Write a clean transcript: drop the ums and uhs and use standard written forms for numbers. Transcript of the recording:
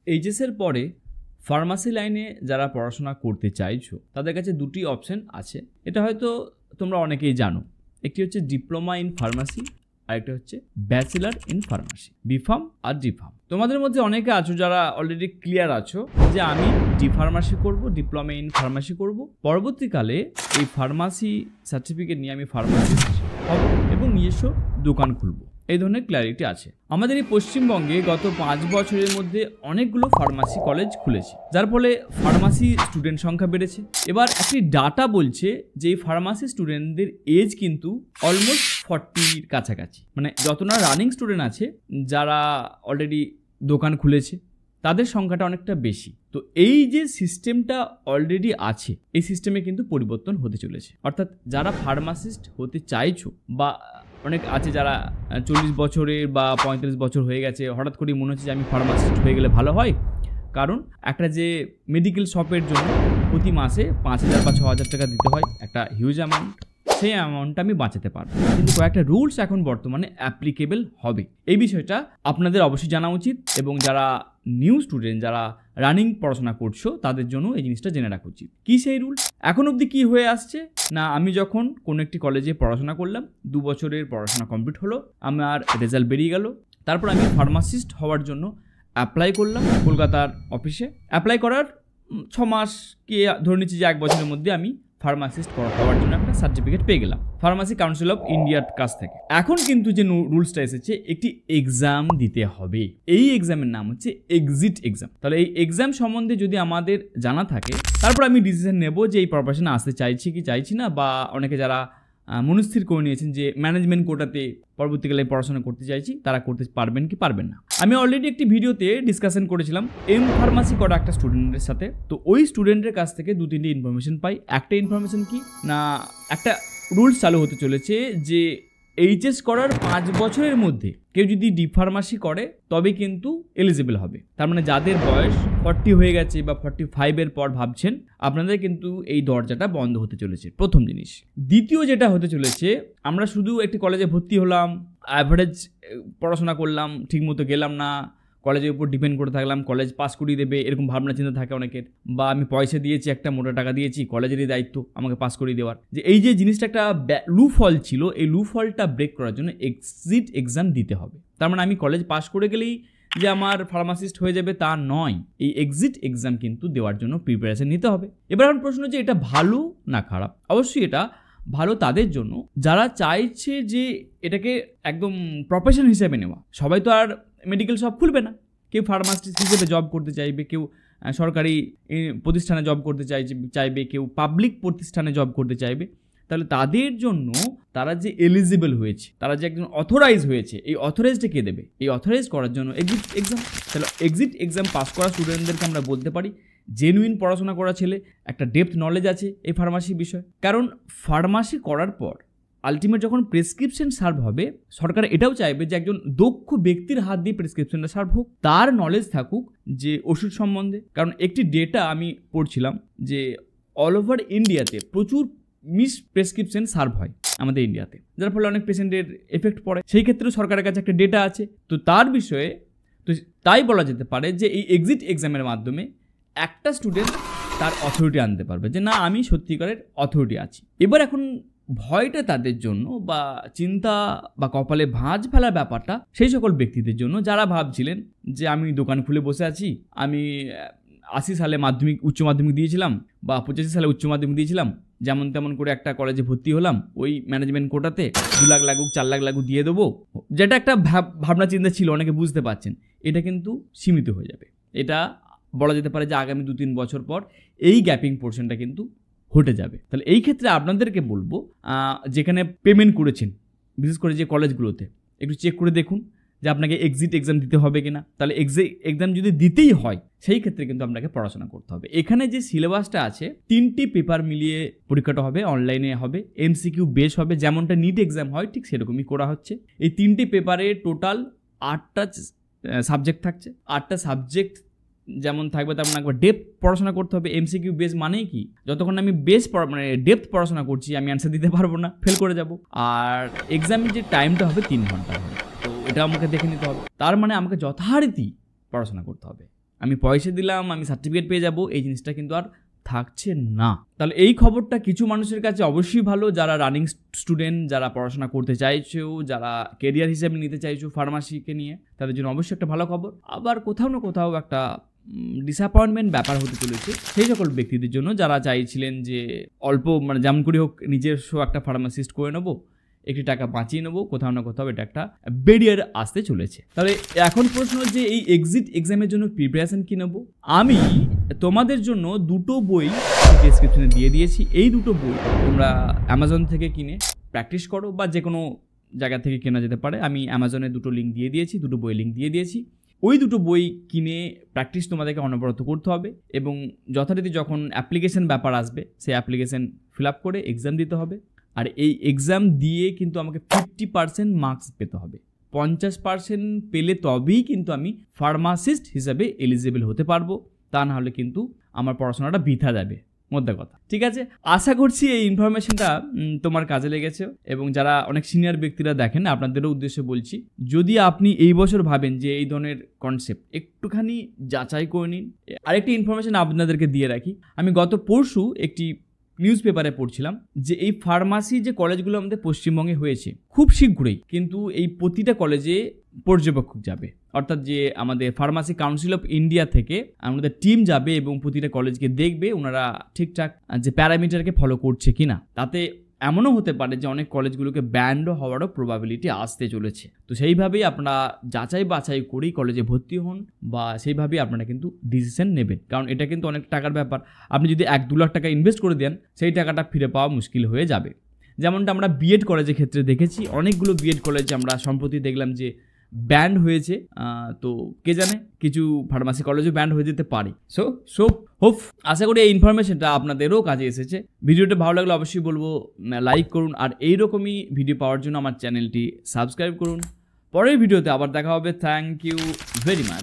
এইচএসের পরে ফার্মাসি লাইনে যারা পড়াশোনা করতে চাইছো তাদের কাছে দুটি অপশন আছে। এটা হয়তো তোমরা অনেকেই জানো। একটি হচ্ছে ডিপ্লোমা ইন ফার্মাসি, আর একটা হচ্ছে bachelor in pharmacy, BPharm R D.Pharm. তোমাদের মধ্যে অনেকে আছো যারা অলরেডি ক্লিয়ার আছো যে আমি ডি ফার্মাসি করবো, ডিপ্লোমা ইন ফার্মাসি করব, পরবর্তীকালে এই ফার্মাসি সার্টিফিকেট নিয়ে আমি ফার্মাসিস্ট হব এবং নিজস্ব দোকান খুলবো। এই ধরনের ক্ল্যারিটি আছে। আমাদের এই পশ্চিমবঙ্গে গত 5 বছরের মধ্যে অনেকগুলো ফার্মাসি কলেজ খুলেছে, যার ফলে ফার্মাসি স্টুডেন্ট সংখ্যা বেড়েছে। এবার একটি ডাটা বলছে যে এই ফার্মাসি স্টুডেন্টদের এজ কিন্তু অলমোস্ট 40-র কাছাকাছি। মানে যতটা রানিং স্টুডেন্ট আছে যারা অলরেডি দোকান খুলেছে তাদের সংখ্যাটা অনেকটা বেশি। তো এই যে সিস্টেমটা অলরেডি আছে এই সিস্টেমে কিন্তু পরিবর্তন হতে চলেছে। অর্থাৎ যারা ফার্মাসিস্ট হতে চাইছো বা অনেক আছে যারা 40 বছরের বা 35 বছর হয়ে গেছে, হঠাৎ করে মনে হচ্ছে যে আমি ফার্মাসিস্ট হয়ে গেলে ভালো হয়, কারণ একটা যে মেডিকেল শপের জন্য প্রতি মাসে 5,000 বা 6,000 টাকা দিতে হয়, একটা হিউজ অ্যামাউন্ট। সেই অ্যামাউন্টটা আমি বাঁচাতে পারবো, কিন্তু কয়েকটা রুলস এখন বর্তমানে অ্যাপ্লিকেবল হবে। এই বিষয়টা আপনাদের অবশ্যই জানা উচিত এবং যারা নিউ স্টুডেন্ট, যারা রানিং পড়াশোনা করছো তাদের জন্য এই জিনিসটা জেনে রাখা উচিত। কী সেই রুল? এখন অবধি কী হয়ে আসছে না, আমি যখন কোনো একটি কলেজে পড়াশোনা করলাম, 2 বছরের পড়াশোনা কমপ্লিট হলো, আমার রেজাল্ট বেরিয়ে গেল, তারপর আমি ফার্মাসিস্ট হওয়ার জন্য অ্যাপ্লাই করলাম কলকাতার অফিসে। অ্যাপ্লাই করার 6 মাস কি ধরে নিচ্ছি যে 1 বছরের মধ্যে আমি ফার্মাসিস্ট হওয়ার জন্য একটা সার্টিফিকেট পেয়ে গেলাম ফার্মাসি কাউন্সিল অফ ইন্ডিয়ার কাছ থেকে। এখন কিন্তু যে রুলসটা এসেছে, একটি এক্সাম দিতে হবে। এই এক্সামের নাম হচ্ছে এক্সিট এক্সাম। তাহলে এই এক্সাম সম্বন্ধে যদি আমাদের জানা থাকে, তারপর আমি ডিসিশন নেব যে এই প্রফেশনে আসতে চাইছি কি চাইছি না। বা অনেকে যারা মনস্থির করে নিয়েছেন যে ম্যানেজমেন্ট কোটাতে পরবর্তীকালে পড়াশোনা করতে চাইছি, তারা করতে পারবেন কি পারবেন না। আমি অলরেডি একটি ভিডিওতে ডিসকাশন করেছিলাম এম ফার্মাসি করা একটা স্টুডেন্টের সাথে। তো ওই স্টুডেন্টের কাছ থেকে 2-3টি ইনফরমেশন পাই। একটা ইনফরমেশন কি না, একটা রুলস চালু হতে চলেছে যে এইচএস করার 5 বছরের মধ্যে কেউ যদি ডি ফার্মাসি করে তবে কিন্তু এলিজিবল হবে। তার মানে যাদের বয়স 40 হয়ে গেছে বা 45-এর পর ভাবছেন, আপনাদের কিন্তু এই দরজাটা বন্ধ হতে চলেছে, প্রথম জিনিস। দ্বিতীয় যেটা হতে চলেছে, আমরা শুধু একটি কলেজে ভর্তি হলাম, অ্যাভারেজ পড়াশোনা করলাম, ঠিকমতো গেলাম না, কলেজের উপর ডিপেন্ড করে থাকলাম, কলেজ পাস করিয়ে দেবে এরকম ভাবনা চিন্তা থাকে অনেকের। বা আমি পয়সা দিয়েছি, একটা মোটা টাকা দিয়েছি, কলেজেরই দায়িত্ব আমাকে পাস করিয়ে দেওয়ার। যে এই যে জিনিসটা একটা লুফল ছিল, এই লুফলটা ব্রেক করার জন্য এক্সিট এক্সাম দিতে হবে। তার মানে আমি কলেজ পাস করে গেলেই যে আমার ফার্মাসিস্ট হয়ে যাবে তা নয়, এই এক্সিট এক্সাম কিন্তু দেওয়ার জন্য প্রিপারেশন নিতে হবে। এবার আমার প্রশ্ন যে এটা ভালো না খারাপ? অবশ্যই এটা ভালো তাদের জন্য যারা চাইছে যে এটাকে একদম প্রফেশন হিসেবে নেওয়া। সবাই তো আর মেডিকেল শপ খুলবে না, কেউ ফার্মাসিস্ট হিসেবে জব করতে চাইবে, কেউ সরকারি প্রতিষ্ঠানে জব করতে চাইবে, কেউ পাবলিক প্রতিষ্ঠানে জব করতে চাইবে। তাহলে তাদের জন্য তারা যে এলিজিবল হয়েছে, তারা যে একজন অথরাইজ হয়েছে, এই অথরাইজটা কে দেবে? এই অথরাইজ করার জন্য এক্সিট এক্সাম। তাহলে এক্সিট এক্সাম পাস করা স্টুডেন্টদেরকে আমরা বলতে পারি জেনুইন পড়াশোনা করা ছেলে, একটা ডেপথ নলেজ আছে এই ফার্মাসি বিষয়। কারণ ফার্মাসি করার পর আলটিমেট যখন প্রেসক্রিপশন সার্ভ হবে, সরকার এটাও চাইবে যে একজন দক্ষ ব্যক্তির হাত দিয়ে প্রেসক্রিপশনটা সার্ভ হোক, তার নলেজ থাকুক যে ওষুধ সম্বন্ধে। কারণ একটি ডেটা আমি পড়ছিলাম যে অল ওভার ইন্ডিয়াতে প্রচুর মিস প্রেসক্রিপশন সার্ভ হয় আমাদের ইন্ডিয়াতে, যার ফলে অনেক পেশেন্টের এফেক্ট পড়ে। সেই ক্ষেত্রেও সরকারের কাছে একটা ডেটা আছে। তো তার বিষয়ে তো তাই বলা যেতে পারে যে এই এক্সিট এক্সামের মাধ্যমে একটা স্টুডেন্ট তার অথরিটি আনতে পারবে যে না, আমি সত্যিকারের অথরিটি আছি। এবার এখন ভয়টা তাদের জন্য বা চিন্তা বা কপালে ভাঁজ ফেলার ব্যাপারটা সেই সকল ব্যক্তিদের জন্য যারা ভাবছিলেন যে আমি দোকান খুলে বসে আছি, আমি 80 সালে উচ্চ মাধ্যমিক দিয়েছিলাম বা 85 সালে উচ্চ মাধ্যমিক দিয়েছিলাম, যেমন তেমন করে একটা কলেজে ভর্তি হলাম, ওই ম্যানেজমেন্ট কোটাতে 2 লাখ লাগুক 4 লাখ লাগুক দিয়ে দেবো, যেটা একটা ভাবনা চিন্তা ছিল, অনেকে বুঝতে পারছেন। এটা কিন্তু সীমিত হয়ে যাবে। এটা বলা যেতে পারে যে আগামী 2-3 বছর পর এই গ্যাপিং পোর্শনটা কিন্তু হটে যাবে। তাহলে এই ক্ষেত্রে আপনাদেরকে বলবো, যেখানে পেমেন্ট করেছেন, বিশেষ করে যে কলেজগুলোতে, একটু চেক করে দেখুন যে আপনাকে এক্সিট এক্সাম দিতে হবে কিনা। তাহলে এক্সিট এক্সাম যদি দিতেই হয়, সেই ক্ষেত্রে কিন্তু আপনাকে পড়াশোনা করতে হবে। এখানে যে সিলেবাসটা আছে, 3টি পেপার মিলিয়ে পরীক্ষাটা হবে, অনলাইনে হবে, এমসিকিউ বেস হবে, যেমনটা নিট এক্সাম হয় ঠিক সেরকমই করা হচ্ছে। এই 3টি পেপারে টোটাল 8টা সাবজেক্ট থাকছে। 8টা সাবজেক্ট যেমন থাকবে তেমন একবার ডেপথ পড়াশোনা করতে হবে। এমসিকিউ বেস মানেই কি, যতক্ষণ আমি মানে ডেপথ পড়াশোনা করছি আমি অ্যান্সার দিতে পারবো না, ফেল করে যাব। আর এক্সামের যে টাইমটা হবে 3 ঘন্টা হবে, তো এটা আমাকে দেখে নিতে হবে। তার মানে আমাকে যথারীতি পড়াশোনা করতে হবে। আমি পয়সা দিলাম আমি সার্টিফিকেট পেয়ে যাব, এই জিনিসটা কিন্তু আর থাকছে না। তাহলে এই খবরটা কিছু মানুষের কাছে অবশ্যই ভালো, যারা রানিং স্টুডেন্ট, যারা পড়াশোনা করতে চাইছো, যারা কেরিয়ার হিসেবে নিতে চাইছো ফার্মাসিকে নিয়ে, তাদের জন্য অবশ্যই একটা ভালো খবর। আবার কোথাও না কোথাও একটা ডিসঅ্যাপয়েন্টমেন্ট ব্যাপার হতে চলেছে সেই সকল ব্যক্তিদের জন্য যারা চাইছিলেন যে অল্প মানে যেমন করে হোক নিজস্ব একটা ফার্মাসিস্ট করে নেবো, একটি টাকা বাঁচিয়ে নেবো, কোথাও না কোথাও এটা একটা ব্যারিয়ার আসতে চলেছে। তাহলে এখন প্রশ্ন যে এই এক্সিট এক্সামের জন্য প্রিপারেশন কি নেবো? আমি তোমাদের জন্য দুটো বই ডেসক্রিপশনে দিয়ে দিয়েছি। এই দুটো বই তোমরা অ্যামাজন থেকে কিনে প্র্যাকটিস করো বা যে কোনো জায়গা থেকে কেনা যেতে পারে। আমি অ্যামাজনে দুটো লিঙ্ক দিয়ে দিয়েছি, দুটো বই লিঙ্ক দিয়ে দিয়েছি। ওই দুটো বই কিনে প্র্যাকটিস তোমাদেরকে অনবরত করতে হবে এবং যথারীতি যখন অ্যাপ্লিকেশন ব্যাপার আসবে সেই অ্যাপ্লিকেশন ফিল আপ করে এক্সাম দিতে হবে। আর এই এক্সাম দিয়ে কিন্তু আমাকে 50% মার্কস পেতে হবে। 50% পেলে তবেই কিন্তু আমি ফার্মাসিস্ট হিসাবে এলিজিবল হতে পারবো, তা না হলে কিন্তু আমার পড়াশোনাটা বৃথা যাবে, মধ্যে কথা। ঠিক আছে, আশা করছি এই ইনফরমেশনটা তোমার কাজে লেগেছে এবং যারা অনেক সিনিয়র ব্যক্তিরা দেখেন আপনাদেরও উদ্দেশ্যে বলছি, যদি আপনি এই বছর ভাবেন যে এই ধরনের কনসেপ্ট একটুখানি যাচাই করে নিন। আরেকটি ইনফরমেশন আপনাদেরকে দিয়ে রাখি, আমি গত পরশু একটি নিউজ পেপারে পড়ছিলাম যে এই ফার্মাসি যে কলেজগুলো আমাদের পশ্চিমবঙ্গে হয়েছে খুব শীঘ্রই কিন্তু এই প্রতিটা কলেজে পর্যবেক্ষক যাবে, অর্থাৎ যে আমাদের ফার্মাসি কাউন্সিল অফ ইন্ডিয়া থেকে আমাদের টিম যাবে এবং প্রতিটা কলেজকে দেখবে ওনারা ঠিকঠাক যে প্যারামিটারকে ফলো করছে কিনা। তাতে এমনও হতে পারে যে অনেক কলেজগুলোকে ব্যান্ড হওয়ারও প্রবাবিলিটি আসতে চলেছে। তো সেইভাবেই আপনারা যাচাই বাছাই করেই কলেজে ভর্তি হন বা সেইভাবেই আপনারা কিন্তু ডিসিশন নেবেন, কারণ এটা কিন্তু অনেক টাকার ব্যাপার। আপনি যদি 1-2 লাখ টাকা ইনভেস্ট করে দেন সেই টাকাটা ফিরে পাওয়া মুশকিল হয়ে যাবে। যেমনটা আমরা বিএড কলেজের ক্ষেত্রে দেখেছি, অনেকগুলো বিএড কলেজে আমরা সম্প্রতি দেখলাম যে ব্যান্ড হয়েছে। তো কে জানে কিছু ফার্মাসি কলেজও ব্যান্ড হয়ে যেতে পারে। সো হোপ আশা করি এই ইনফরমেশনটা আপনাদেরও কাজে এসেছে। ভিডিওটা ভালো লাগলে অবশ্যই বলবো লাইক করুন, আর এইরকমই ভিডিও পাওয়ার জন্য আমার চ্যানেলটি সাবস্ক্রাইব করুন। পরের ভিডিওতে আবার দেখা হবে। Thank you very much.